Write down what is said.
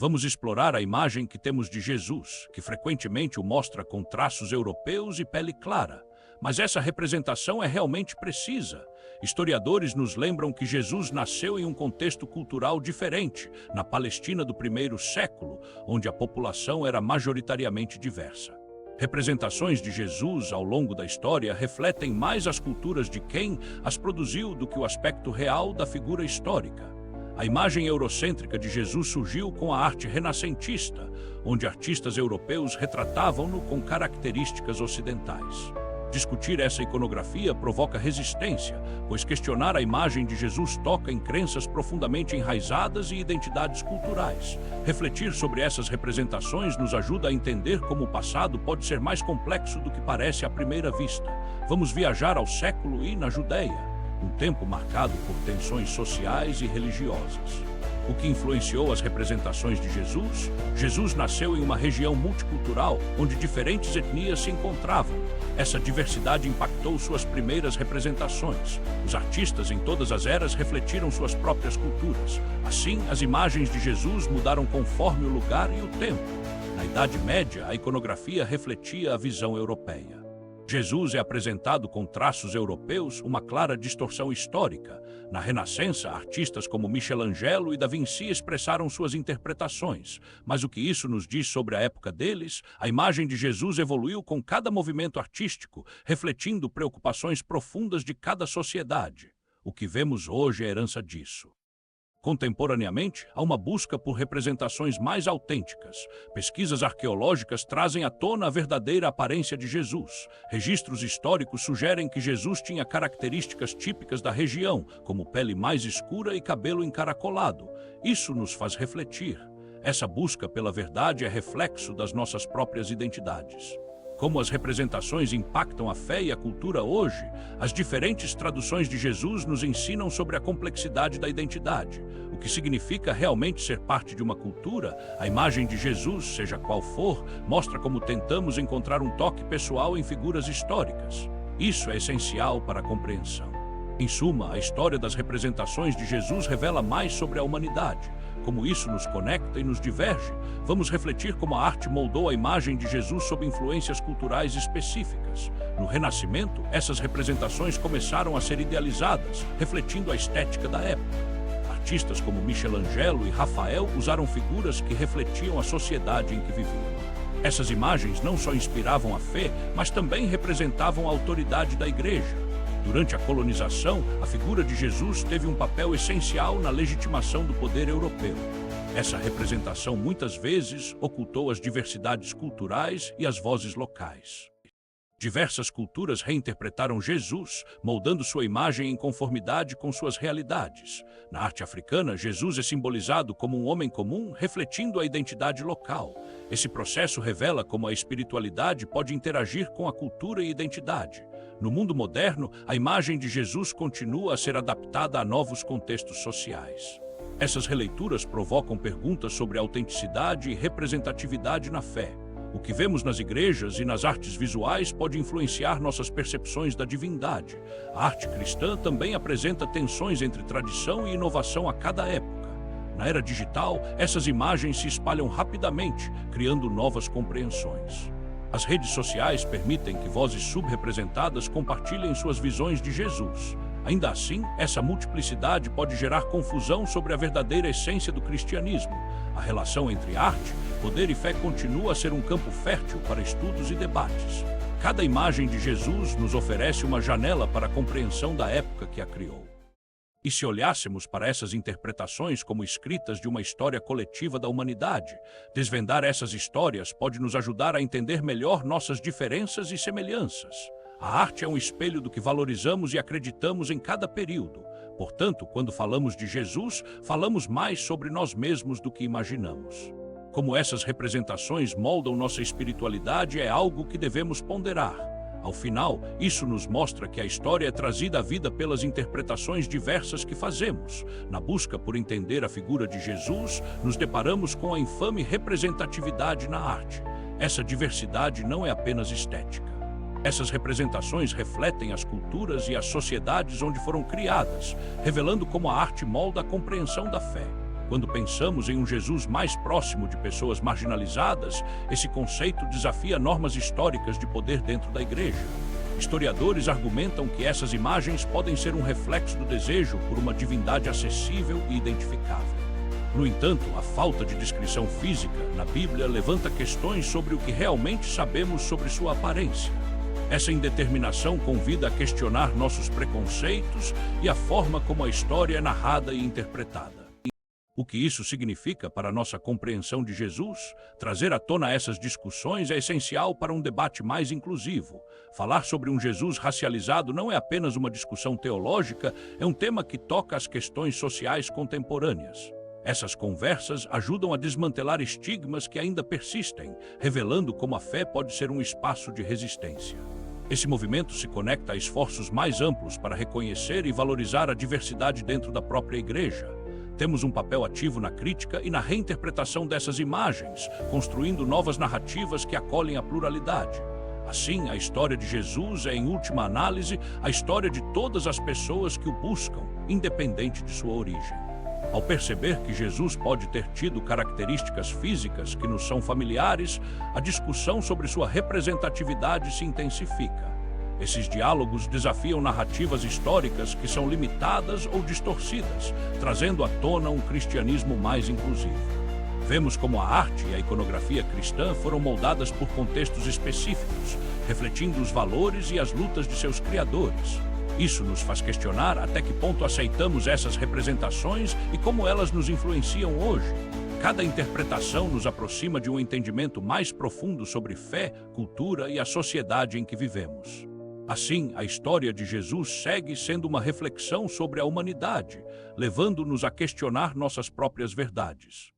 Vamos explorar a imagem que temos de Jesus, que frequentemente o mostra com traços europeus e pele clara. Mas essa representação é realmente precisa. Historiadores nos lembram que Jesus nasceu em um contexto cultural diferente, na Palestina do primeiro século, onde a população era majoritariamente diversa. Representações de Jesus ao longo da história refletem mais as culturas de quem as produziu do que o aspecto real da figura histórica. A imagem eurocêntrica de Jesus surgiu com a arte renascentista, onde artistas europeus retratavam-no com características ocidentais. Discutir essa iconografia provoca resistência, pois questionar a imagem de Jesus toca em crenças profundamente enraizadas e identidades culturais. Refletir sobre essas representações nos ajuda a entender como o passado pode ser mais complexo do que parece à primeira vista. Vamos viajar ao século I na Judéia, um tempo marcado por tensões sociais e religiosas. O que influenciou as representações de Jesus? Jesus nasceu em uma região multicultural, onde diferentes etnias se encontravam. Essa diversidade impactou suas primeiras representações. Os artistas em todas as eras refletiram suas próprias culturas. Assim, as imagens de Jesus mudaram conforme o lugar e o tempo. Na Idade Média, a iconografia refletia a visão europeia. Jesus é apresentado com traços europeus, uma clara distorção histórica. Na Renascença, artistas como Michelangelo e Da Vinci expressaram suas interpretações. Mas o que isso nos diz sobre a época deles? A imagem de Jesus evoluiu com cada movimento artístico, refletindo preocupações profundas de cada sociedade. O que vemos hoje é herança disso. Contemporaneamente, há uma busca por representações mais autênticas. Pesquisas arqueológicas trazem à tona a verdadeira aparência de Jesus. Registros históricos sugerem que Jesus tinha características típicas da região, como pele mais escura e cabelo encaracolado. Isso nos faz refletir. Essa busca pela verdade é reflexo das nossas próprias identidades. Como as representações impactam a fé e a cultura hoje, as diferentes traduções de Jesus nos ensinam sobre a complexidade da identidade. O que significa realmente ser parte de uma cultura? A imagem de Jesus, seja qual for, mostra como tentamos encontrar um toque pessoal em figuras históricas. Isso é essencial para a compreensão. Em suma, a história das representações de Jesus revela mais sobre a humanidade. Como isso nos conecta e nos diverge, vamos refletir como a arte moldou a imagem de Jesus sob influências culturais específicas. No Renascimento, essas representações começaram a ser idealizadas, refletindo a estética da época. Artistas como Michelangelo e Rafael usaram figuras que refletiam a sociedade em que viviam. Essas imagens não só inspiravam a fé, mas também representavam a autoridade da Igreja. Durante a colonização, a figura de Jesus teve um papel essencial na legitimação do poder europeu. Essa representação muitas vezes ocultou as diversidades culturais e as vozes locais. Diversas culturas reinterpretaram Jesus, moldando sua imagem em conformidade com suas realidades. Na arte africana, Jesus é simbolizado como um homem comum, refletindo a identidade local. Esse processo revela como a espiritualidade pode interagir com a cultura e identidade. No mundo moderno, a imagem de Jesus continua a ser adaptada a novos contextos sociais. Essas releituras provocam perguntas sobre autenticidade e representatividade na fé. O que vemos nas igrejas e nas artes visuais pode influenciar nossas percepções da divindade. A arte cristã também apresenta tensões entre tradição e inovação a cada época. Na era digital, essas imagens se espalham rapidamente, criando novas compreensões. As redes sociais permitem que vozes subrepresentadas compartilhem suas visões de Jesus. Ainda assim, essa multiplicidade pode gerar confusão sobre a verdadeira essência do cristianismo. A relação entre arte, poder e fé continua a ser um campo fértil para estudos e debates. Cada imagem de Jesus nos oferece uma janela para a compreensão da época que a criou. E se olhássemos para essas interpretações como escritas de uma história coletiva da humanidade, desvendar essas histórias pode nos ajudar a entender melhor nossas diferenças e semelhanças. A arte é um espelho do que valorizamos e acreditamos em cada período. Portanto, quando falamos de Jesus, falamos mais sobre nós mesmos do que imaginamos. Como essas representações moldam nossa espiritualidade é algo que devemos ponderar. Ao final, isso nos mostra que a história é trazida à vida pelas interpretações diversas que fazemos. Na busca por entender a figura de Jesus, nos deparamos com a infame representatividade na arte. Essa diversidade não é apenas estética. Essas representações refletem as culturas e as sociedades onde foram criadas, revelando como a arte molda a compreensão da fé. Quando pensamos em um Jesus mais próximo de pessoas marginalizadas, esse conceito desafia normas históricas de poder dentro da igreja. Historiadores argumentam que essas imagens podem ser um reflexo do desejo por uma divindade acessível e identificável. No entanto, a falta de descrição física na Bíblia levanta questões sobre o que realmente sabemos sobre sua aparência. Essa indeterminação convida a questionar nossos preconceitos e a forma como a história é narrada e interpretada. O que isso significa para a nossa compreensão de Jesus? Trazer à tona essas discussões é essencial para um debate mais inclusivo. Falar sobre um Jesus racializado não é apenas uma discussão teológica, é um tema que toca as questões sociais contemporâneas. Essas conversas ajudam a desmantelar estigmas que ainda persistem, revelando como a fé pode ser um espaço de resistência. Esse movimento se conecta a esforços mais amplos para reconhecer e valorizar a diversidade dentro da própria igreja. Temos um papel ativo na crítica e na reinterpretação dessas imagens, construindo novas narrativas que acolhem a pluralidade. Assim, a história de Jesus é, em última análise, a história de todas as pessoas que o buscam, independente de sua origem. Ao perceber que Jesus pode ter tido características físicas que nos são familiares, a discussão sobre sua representatividade se intensifica. Esses diálogos desafiam narrativas históricas que são limitadas ou distorcidas, trazendo à tona um cristianismo mais inclusivo. Vemos como a arte e a iconografia cristã foram moldadas por contextos específicos, refletindo os valores e as lutas de seus criadores. Isso nos faz questionar até que ponto aceitamos essas representações e como elas nos influenciam hoje. Cada interpretação nos aproxima de um entendimento mais profundo sobre fé, cultura e a sociedade em que vivemos. Assim, a história de Jesus segue sendo uma reflexão sobre a humanidade, levando-nos a questionar nossas próprias verdades.